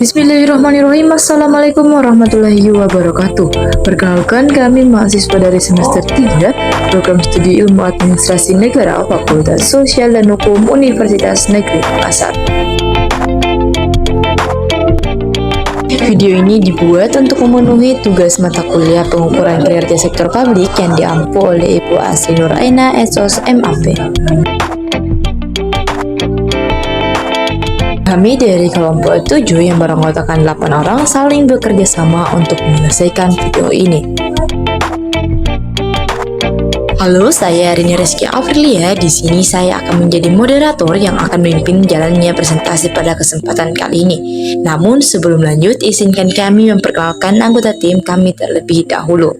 Bismillahirrahmanirrahim. Assalamualaikum warahmatullahi wabarakatuh. Perkenalkan, kami mahasiswa dari semester 3 Program Studi Ilmu Administrasi Negara Fakultas Sosial dan Hukum Universitas Negeri Makassar. Video ini dibuat untuk memenuhi tugas mata kuliah pengukuran kinerja sektor publik yang diampu oleh Ibu Asri Nuraina, SOS MAP. Kami dari kelompok 7 yang beranggotakan 8 orang saling bekerja sama untuk menyelesaikan video ini. Halo, saya Rini Rizky Afrilia. Di sini saya akan menjadi moderator yang akan memimpin jalannya presentasi pada kesempatan kali ini. Namun sebelum lanjut, izinkan kami memperkenalkan anggota tim kami terlebih dahulu.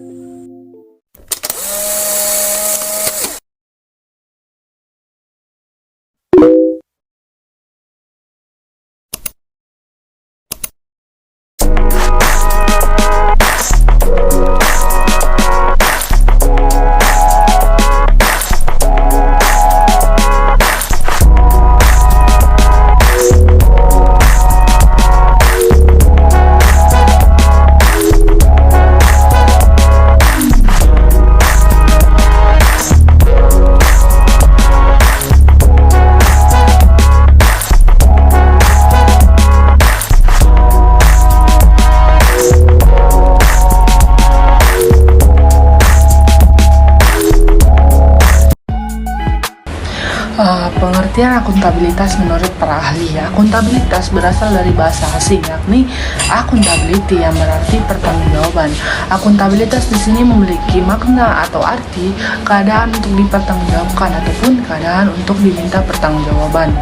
Pengertian akuntabilitas menurut para ahli. Akuntabilitas berasal dari bahasa asing, yakni accountability, yang berarti pertanggungjawaban. Akuntabilitas di sini memiliki makna atau arti keadaan untuk dipertanggungjawabkan ataupun keadaan untuk diminta pertanggungjawaban.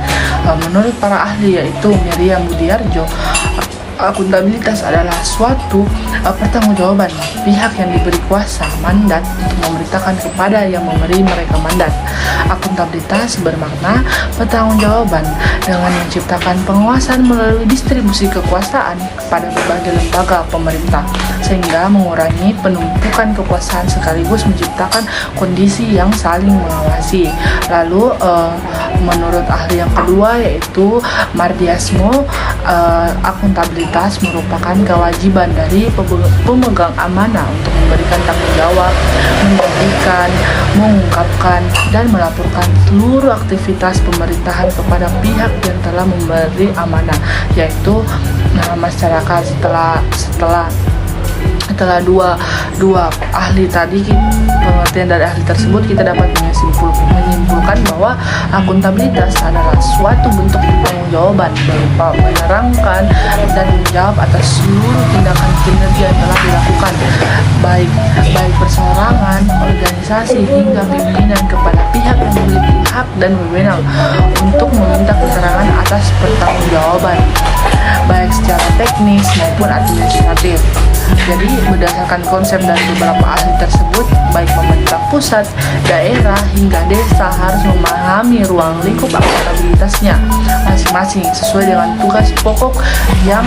Menurut para ahli, yaitu Miriam Budiarjo, akuntabilitas adalah suatu pertanggungjawaban pihak yang diberi kuasa mandat untuk memberitakan kepada yang memberi mereka mandat. Akuntabilitas bermakna pertanggungjawaban dengan menciptakan pengawasan melalui distribusi kekuasaan kepada berbagai lembaga pemerintah, sehingga mengurangi penumpukan kekuasaan sekaligus menciptakan kondisi yang saling mengawasi. Lalu menurut ahli yang kedua, yaitu Mardiasmo, akuntabilitas merupakan kewajiban dari pemegang amanah untuk memberikan tanggung jawab, menyampaikan, mengungkapkan, dan melaporkan seluruh aktivitas pemerintahan kepada pihak yang telah memberi amanah, yaitu masyarakat. Setelah dua ahli tadi, pengertian dari ahli tersebut, kita dapat menyimpulkan bahwa akuntabilitas adalah suatu bentuk pertanggungjawaban berupa menerangkan dan menjawab atas seluruh tindakan kinerja yang telah dilakukan, baik perseorangan, organisasi, hingga pimpinan kepada pihak yang memiliki hak dan wewenang untuk meminta keterangan atas pertanggungjawaban, baik secara teknis maupun administratif. Jadi berdasarkan konsep dari beberapa ahli tersebut, baik pemerintah pusat, daerah, hingga desa harus memahami ruang lingkup akuntabilitasnya masing-masing sesuai dengan tugas pokok yang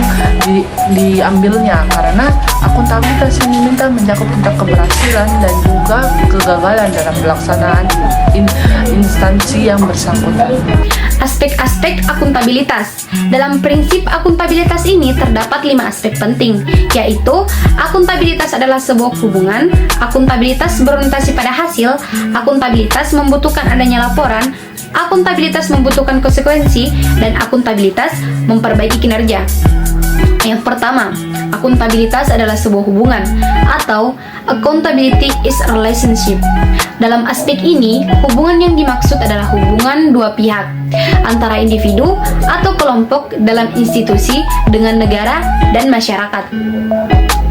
diambilnya, karena akuntabilitas yang diminta mencakup tentang keberhasilan dan juga kegagalan dalam pelaksanaan instansi yang bersangkutan. Aspek-aspek akuntabilitas. Dalam prinsip akuntabilitas ini terdapat 5 aspek penting, yaitu akuntabilitas adalah sebuah hubungan, akuntabilitas berorientasi pada hasil, akuntabilitas membutuhkan adanya laporan, akuntabilitas membutuhkan konsekuensi, dan akuntabilitas memperbaiki kinerja. Yang pertama, akuntabilitas adalah sebuah hubungan atau accountability is a relationship. Dalam aspek ini, hubungan yang dimaksud adalah hubungan dua pihak antara individu atau kelompok dalam institusi dengan negara dan masyarakat.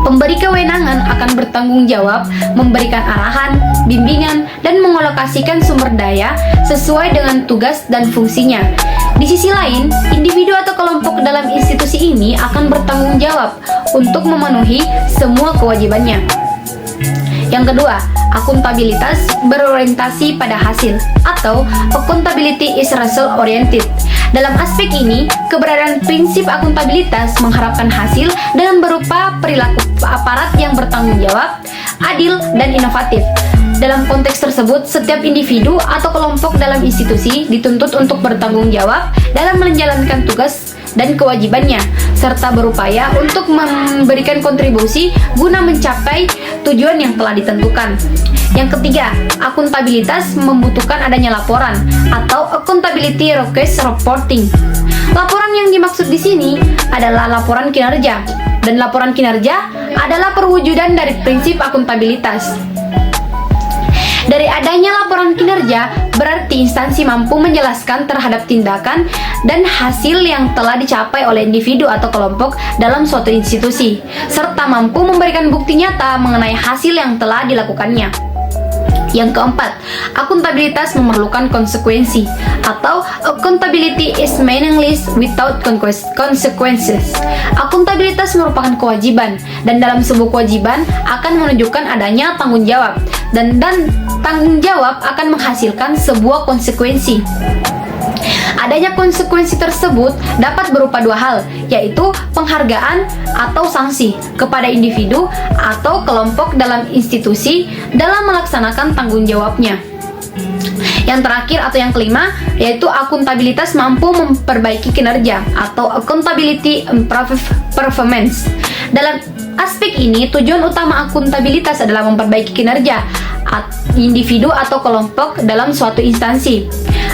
Pemberi kewenangan akan bertanggung jawab memberikan arahan, bimbingan, dan mengalokasikan sumber daya sesuai dengan tugas dan fungsinya. Di sisi lain, individu atau kelompok dalam institusi ini akan bertanggung jawab untuk memenuhi semua kewajibannya. Yang kedua, akuntabilitas berorientasi pada hasil atau accountability is result oriented. Dalam aspek ini, keberadaan prinsip akuntabilitas mengharapkan hasil dengan berupa perilaku aparat yang bertanggung jawab, adil, dan inovatif. Dalam konteks tersebut, setiap individu atau kelompok dalam institusi dituntut untuk bertanggung jawab dalam menjalankan tugas dan kewajibannya, serta berupaya untuk memberikan kontribusi guna mencapai tujuan yang telah ditentukan. Yang ketiga, akuntabilitas membutuhkan adanya laporan atau accountability request reporting. Laporan yang dimaksud di sini adalah laporan kinerja, dan laporan kinerja adalah perwujudan dari prinsip akuntabilitas. Dari adanya laporan kinerja, berarti instansi mampu menjelaskan terhadap tindakan dan hasil yang telah dicapai oleh individu atau kelompok dalam suatu institusi, serta mampu memberikan bukti nyata mengenai hasil yang telah dilakukannya. Yang keempat, akuntabilitas memerlukan konsekuensi atau accountability is meaningless without consequences. Akuntabilitas merupakan kewajiban, dan dalam sebuah kewajiban akan menunjukkan adanya tanggung jawab, dan tanggung jawab akan menghasilkan sebuah konsekuensi. Adanya konsekuensi tersebut dapat berupa dua hal, yaitu penghargaan atau sanksi kepada individu atau kelompok dalam institusi dalam melaksanakan tanggung jawabnya. Yang terakhir atau yang kelima, yaitu akuntabilitas mampu memperbaiki kinerja atau accountability performance. Dalam aspek ini, tujuan utama akuntabilitas adalah memperbaiki kinerja individu atau kelompok dalam suatu instansi.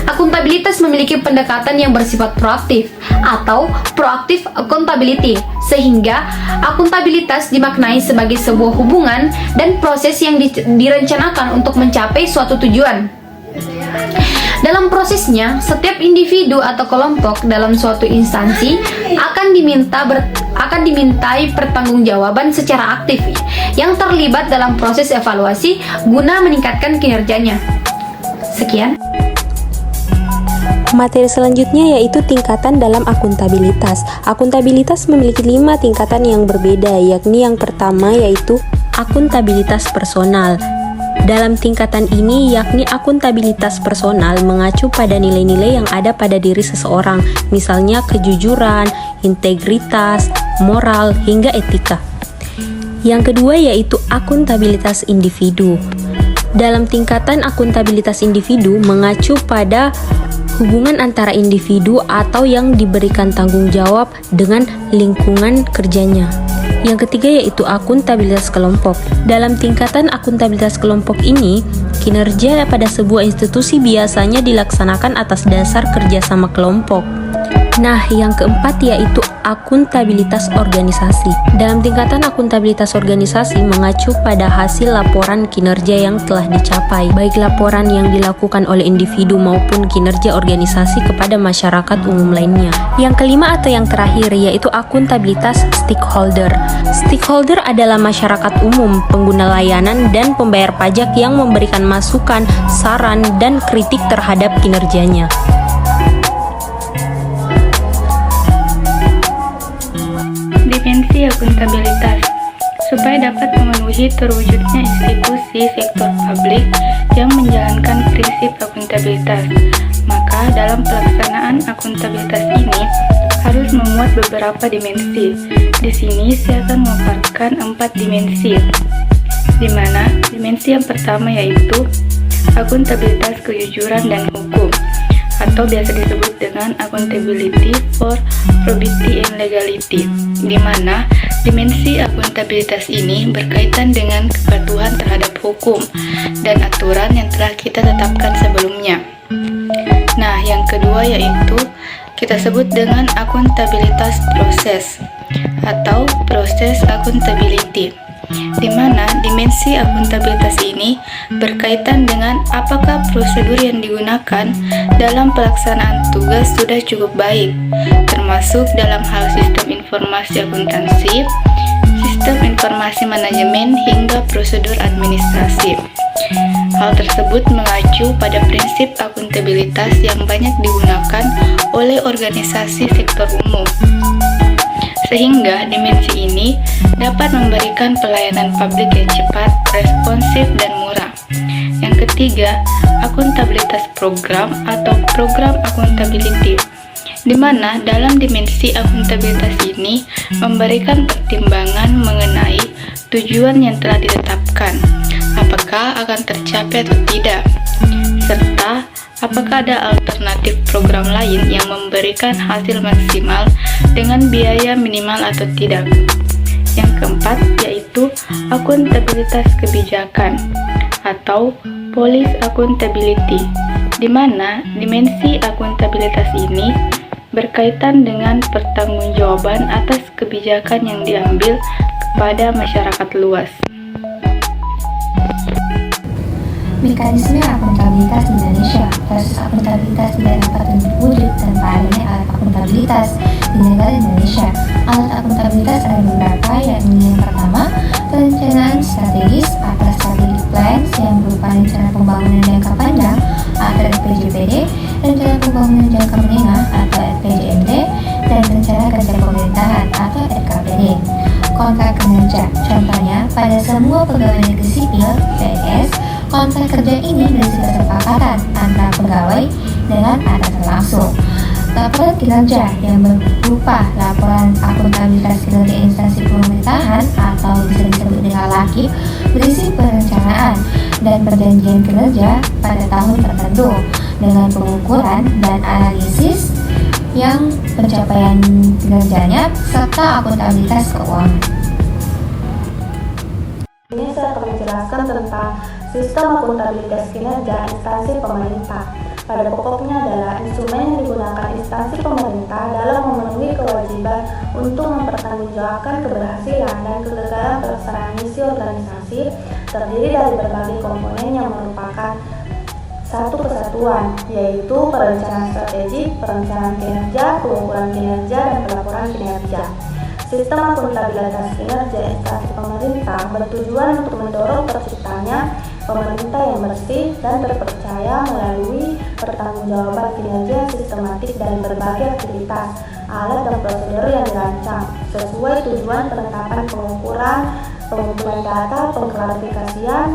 Akuntabilitas memiliki pendekatan yang bersifat proaktif atau proactive accountability, sehingga akuntabilitas dimaknai sebagai sebuah hubungan dan proses yang direncanakan untuk mencapai suatu tujuan. Dalam prosesnya, setiap individu atau kelompok dalam suatu instansi akan dimintai pertanggungjawaban secara aktif yang terlibat dalam proses evaluasi guna meningkatkan kinerjanya. Sekian. Materi selanjutnya yaitu tingkatan dalam akuntabilitas. Akuntabilitas memiliki 5 tingkatan yang berbeda, yakni yang pertama yaitu akuntabilitas personal. Dalam tingkatan ini, yakni akuntabilitas personal mengacu pada nilai-nilai yang ada pada diri seseorang, misalnya kejujuran, integritas, moral, hingga etika. Yang kedua yaitu akuntabilitas individu. Dalam tingkatan akuntabilitas individu mengacu pada hubungan antara individu atau yang diberikan tanggung jawab dengan lingkungan kerjanya. Yang ketiga yaitu akuntabilitas kelompok. Dalam tingkatan akuntabilitas kelompok ini, kinerja pada sebuah institusi biasanya dilaksanakan atas dasar kerjasama kelompok. Nah, yang keempat yaitu akuntabilitas organisasi. Dalam tingkatan akuntabilitas organisasi mengacu pada hasil laporan kinerja yang telah dicapai, baik laporan yang dilakukan oleh individu maupun kinerja organisasi kepada masyarakat umum lainnya. Yang kelima atau yang terakhir yaitu akuntabilitas stakeholder. Stakeholder adalah masyarakat umum, pengguna layanan, dan pembayar pajak yang memberikan masukan, saran, dan kritik terhadap kinerjanya. Dimensi akuntabilitas. Supaya dapat memenuhi terwujudnya institusi sektor publik yang menjalankan prinsip akuntabilitas, maka dalam pelaksanaan akuntabilitas ini harus memuat beberapa dimensi. Di sini saya akan memaparkan 4 dimensi, di mana dimensi yang pertama yaitu akuntabilitas kejujuran dan hukum, atau biasa disebut dengan accountability for probity and legality, di mana dimensi akuntabilitas ini berkaitan dengan kepatuhan terhadap hukum dan aturan yang telah kita tetapkan sebelumnya. Nah, yang kedua yaitu kita sebut dengan akuntabilitas proses atau proses accountability, di mana dimensi akuntabilitas ini berkaitan dengan apakah prosedur yang digunakan dalam pelaksanaan tugas sudah cukup baik, termasuk dalam hal sistem informasi akuntansi, sistem informasi manajemen, hingga prosedur administrasi. Hal tersebut mengacu pada prinsip akuntabilitas yang banyak digunakan oleh organisasi sektor umum, sehingga dimensi ini dapat memberikan pelayanan publik yang cepat, responsif, dan murah. Yang ketiga, akuntabilitas program atau program accountability, di mana dalam dimensi akuntabilitas ini memberikan pertimbangan mengenai tujuan yang telah ditetapkan, apakah akan tercapai atau tidak, serta Apakah ada alternatif program lain yang memberikan hasil maksimal dengan biaya minimal atau tidak? Yang keempat yaitu akuntabilitas kebijakan atau policy accountability, di mana dimensi akuntabilitas ini berkaitan dengan pertanggungjawaban atas kebijakan yang diambil kepada masyarakat luas. Mekanisme akuntabilitas di Indonesia. Proses akuntabilitas tidak dapat terwujud tanpa adanya alat akuntabilitas di negara Indonesia. Alat akuntabilitas ada beberapa, yakni yang pertama, perencanaan strategis atau strategic plans yang berupa rencana pembangunan jangka panjang atau RPJPD, rencana pembangunan jangka menengah atau RPJMD, dan rencana kerja pemerintahan atau RKPD. Kontrak kinerja, contohnya pada semua pegawai negeri sipil (PNS), kontrak kerja ini berisi kesepakatan antara pegawai dengan atasan langsung. Laporan kinerja yang berupa laporan akuntabilitas kinerja instansi pemerintahan atau bisa disebut dengan LAKIP, berisi perencanaan dan perjanjian kinerja pada tahun tertentu dengan pengukuran dan analisis yang pencapaian kinerjanya serta akuntabilitas keuangan. Ini saya akan menjelaskan tentang sistem akuntabilitas kinerja instansi pemerintah. Pada pokoknya adalah instrumen yang digunakan instansi pemerintah dalam memenuhi kewajiban untuk mempertanggungjawabkan keberhasilan dan kegagalan pelaksanaan misi organisasi, terdiri dari berbagai komponen yang merupakan satu kesatuan, yaitu perencanaan strategik, perencanaan kinerja, pengukuran kinerja, dan pelaporan kinerja. Sistem akuntabilitas kinerja instansi pemerintah bertujuan untuk mendorong terciptanya pemerintah yang bersih dan terpercaya melalui pertanggungjawaban kinerja sistematik dan berbagai aktivitas, alat dan prosedur yang dirancang sesuai tujuan penetapan pengumpulan data, pengklarifikasian,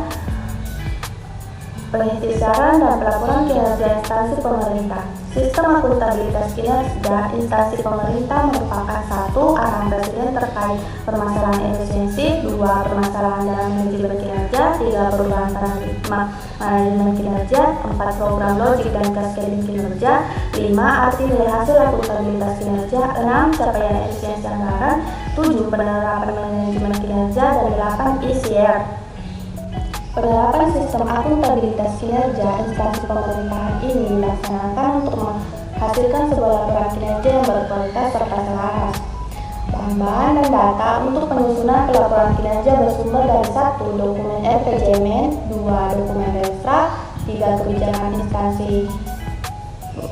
pengikhtisaran dan pelaporan kinerja instansi pemerintah. Sistem akuntabilitas kinerja instansi pemerintah merupakan 1. Arahan Presiden terkait permasalahan efisiensi, 2. Permasalahan dalam manajemen kinerja, 3. Perubahan paradigma manajemen kinerja, 4. Program logik dan cascading kinerja, 5. Arti nilai hasil akuntabilitas kinerja, 6. Capaian efisiensi anggaran, 7. Penerapan manajemen kinerja, dan 8. ICR. Penerapan sistem akuntabilitas kinerja instansi pemerintahan ini dilaksanakan untuk menghasilkan sebuah laporan kinerja yang berkualitas serta selaras. Bahan-bahan dan data untuk penyusunan pelaporan kinerja bersumber dari 1. Dokumen RPJMN, 2. Dokumen Restra, 3. Kebijakan instansi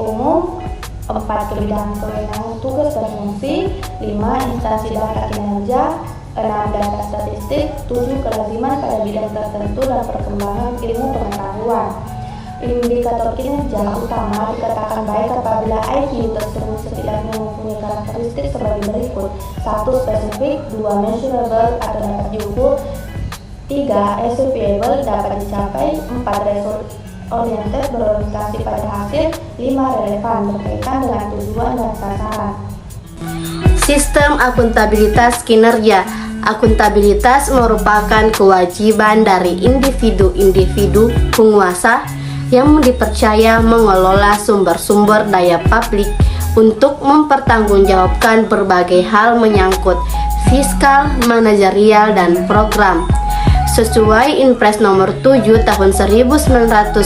umum, 4. Kewenangan tugas dan fungsi, 5. Instansi data kinerja, 6. Data statistik, 7. Kelaziman pada bidang tertentu dan perkembangan ilmu pengetahuan. Indikator kinerja utama dikatakan baik apabila IQ tersebut setidaknya mempunyai karakteristik sebagai berikut: 1. Spesifik, 2. Measurable atau dapat diukur, 3. Achievable dapat dicapai, 4. Result oriented berorientasi pada hasil, 5. Relevan berkaitan dengan tujuan dan sasaran. Sistem akuntabilitas kinerja. Akuntabilitas merupakan kewajiban dari individu-individu penguasa yang dipercaya mengelola sumber-sumber daya publik untuk mempertanggungjawabkan berbagai hal menyangkut fiskal, manajerial, dan program. Sesuai Inpres nomor 7 tahun 1999,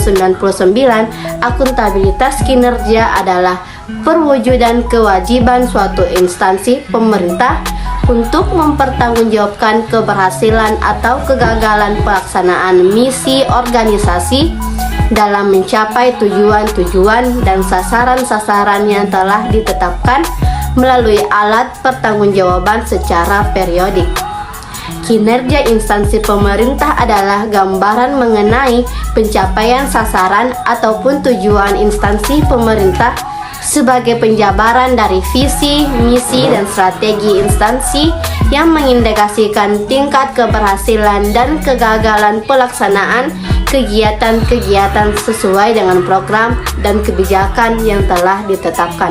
akuntabilitas kinerja adalah perwujudan kewajiban suatu instansi pemerintah untuk mempertanggungjawabkan keberhasilan atau kegagalan pelaksanaan misi organisasi dalam mencapai tujuan-tujuan dan sasaran-sasaran yang telah ditetapkan melalui alat pertanggungjawaban secara periodik. Kinerja instansi pemerintah adalah gambaran mengenai pencapaian sasaran ataupun tujuan instansi pemerintah sebagai penjabaran dari visi, misi, dan strategi instansi yang mengindikasikan tingkat keberhasilan dan kegagalan pelaksanaan kegiatan-kegiatan sesuai dengan program dan kebijakan yang telah ditetapkan.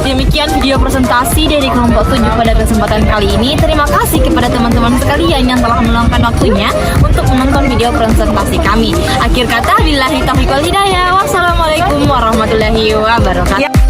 Demikian video presentasi dari kelompok 7 pada kesempatan kali ini. Terima kasih kepada teman-teman sekalian yang telah meluangkan waktunya untuk menonton video presentasi kami. Akhir kata, billahi taufiq wal hidayah. Wassalamualaikum. Wassalamualaikum warahmatullahi wabarakatuh.